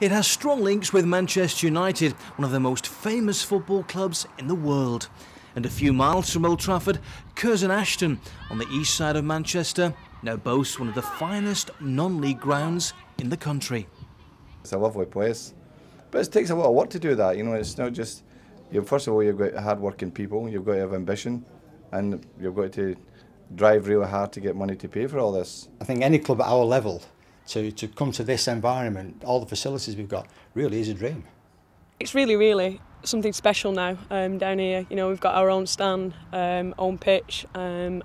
It has strong links with Manchester United, one of the most famous football clubs in the world. And a few miles from Old Trafford, Curzon on the east side of Manchester now boasts one of the finest non-league grounds in the country. It's a lovely place, but it takes a lot of work to do that. You know, it's not just, first of all, you've got hard-working people, you've got to have ambition, and you've got to drive really hard to get money to pay for all this. I think any club at our level, to come to this environment, all the facilities we've got, really is a dream. It's really something special now down here. You know, we've got our own stand, own pitch, and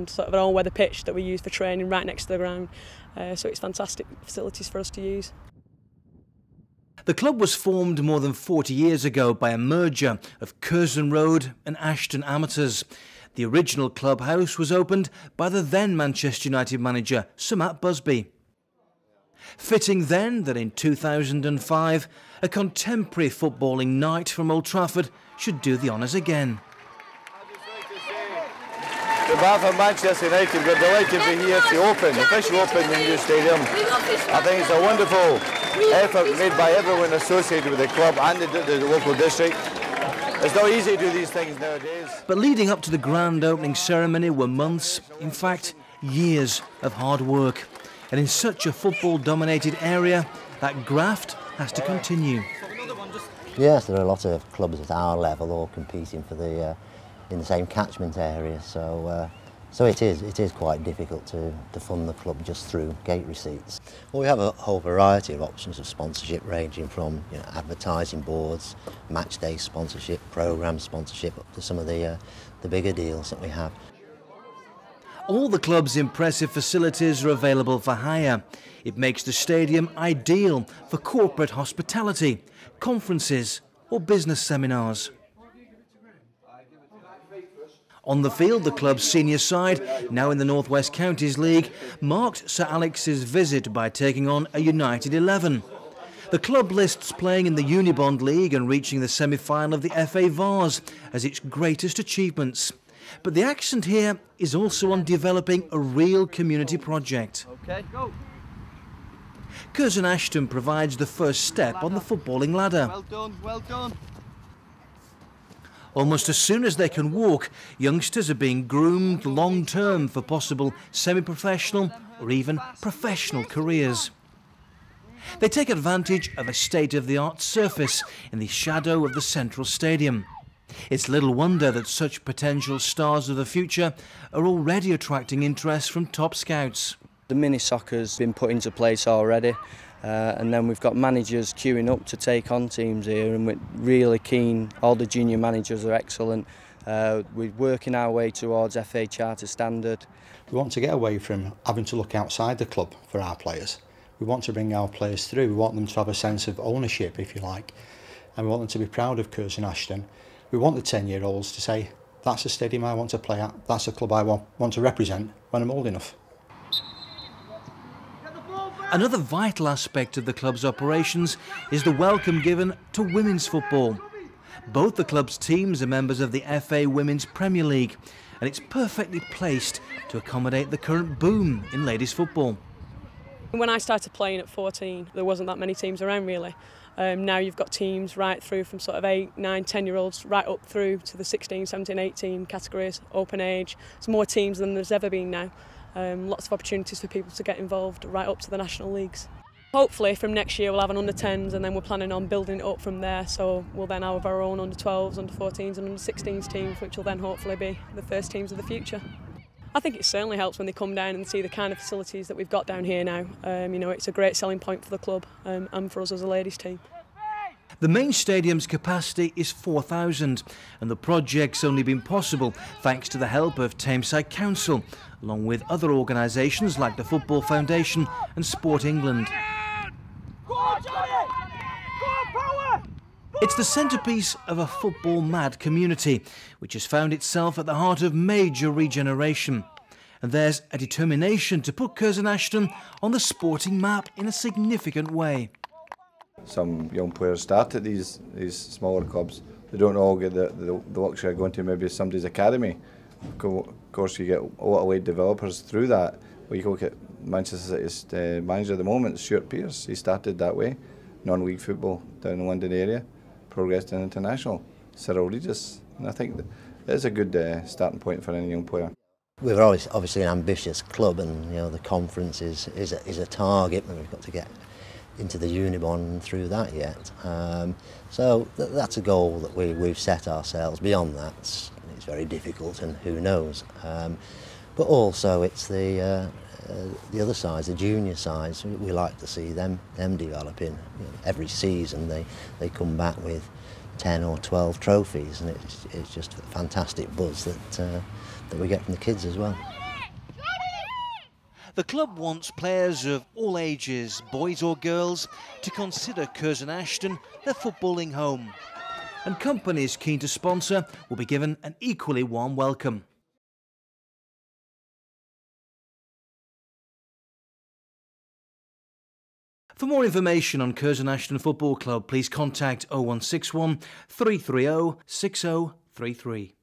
sort of an all-weather pitch that we use for training right next to the ground. So it's fantastic facilities for us to use. The club was formed more than 40 years ago by a merger of Curzon Road and Ashton amateurs. The original clubhouse was opened by the then Manchester United manager, Sir Matt Busby. Fitting then that in 2005, a contemporary footballing night from Old Trafford should do the honours again. On behalf of Manchester United, we're delighted to be here to officially open the new stadium. I think it's a wonderful effort made by everyone associated with the club and the local district. It's not easy to do these things nowadays. But leading up to the grand opening ceremony were months, in fact, years of hard work. And in such a football-dominated area, that graft has to continue. Yes, there are a lot of clubs at our level all competing for in the same catchment area, so it is quite difficult to fund the club just through gate receipts. Well, we have a whole variety of options of sponsorship, ranging from advertising boards, match day sponsorship, programme sponsorship, up to some of the bigger deals that we have. All the club's impressive facilities are available for hire. It makes the stadium ideal for corporate hospitality, conferences or business seminars. On the field, the club's senior side, now in the North West Counties League, marked Sir Alex's visit by taking on a United 11. The club lists playing in the Unibond League and reaching the semi-final of the FA Vase as its greatest achievements. But the accent here is also on developing a real community project. Okay, go. Curzon provides the first step on the footballing ladder. Well done, well done. Almost as soon as they can walk, youngsters are being groomed long-term for possible semi-professional or even professional careers. They take advantage of a state-of-the-art surface in the shadow of the central stadium. It's little wonder that such potential stars of the future are already attracting interest from top scouts. The mini soccer's been put into place already, and then we've got managers queuing up to take on teams here, and we're really keen. All the junior managers are excellent. We're working our way towards FA Charter standard. We want to get away from having to look outside the club for our players. We want to bring our players through. We want them to have a sense of ownership, if you like, and we want them to be proud of Curzon. We want the 10-year-olds to say, that's a stadium I want to play at, that's a club I want to represent when I'm old enough. Another vital aspect of the club's operations is the welcome given to women's football. Both the club's teams are members of the FA Women's Premier League, and it's perfectly placed to accommodate the current boom in ladies football. When I started playing at 14, there wasn't that many teams around really. Now you've got teams right through from sort of 8, 9, 10-year-olds right up through to the 16, 17, 18 categories, open age. There's more teams than there's ever been now. Lots of opportunities for people to get involved right up to the national leagues. Hopefully from next year we'll have an under-10s, and then we're planning on building it up from there, so we'll then have our own under-12s, under-14s and under-16s teams, which will then hopefully be the first teams of the future. I think it certainly helps when they come down and see the kind of facilities that we've got down here now. You know, it's a great selling point for the club and for us as a ladies team. The main stadium's capacity is 4,000, and the project's only been possible thanks to the help of Tameside Council, along with other organisations like the Football Foundation and Sport England. It's the centrepiece of a football-mad community, which has found itself at the heart of major regeneration. And there's a determination to put Curzon on the sporting map in a significant way. Some young players start at these smaller clubs. They don't all get the luxury of going to maybe somebody's academy. Of course, you get a lot of late developers through that. Well, you can look at Manchester City's manager at the moment, Stuart Pearce. He started that way. non-league football down in the London area, progressed in international. Cyril Regis, and I think that it's a good starting point for any young player. We're obviously an ambitious club, and the conference is a target, and we've got to get into the Unibond through that yet. So that's a goal that we've set ourselves. Beyond that, it's very difficult, and who knows. But also it's the other sides, the junior sides. We like to see them developing. Every season they come back with 10 or 12 trophies, and it's just a fantastic buzz that we get from the kids as well. The club wants players of all ages, boys or girls, to consider Curzon Ashton their footballing home. And companies keen to sponsor will be given an equally warm welcome. For more information on Curzon Ashton Football Club, please contact 0161 330 6033.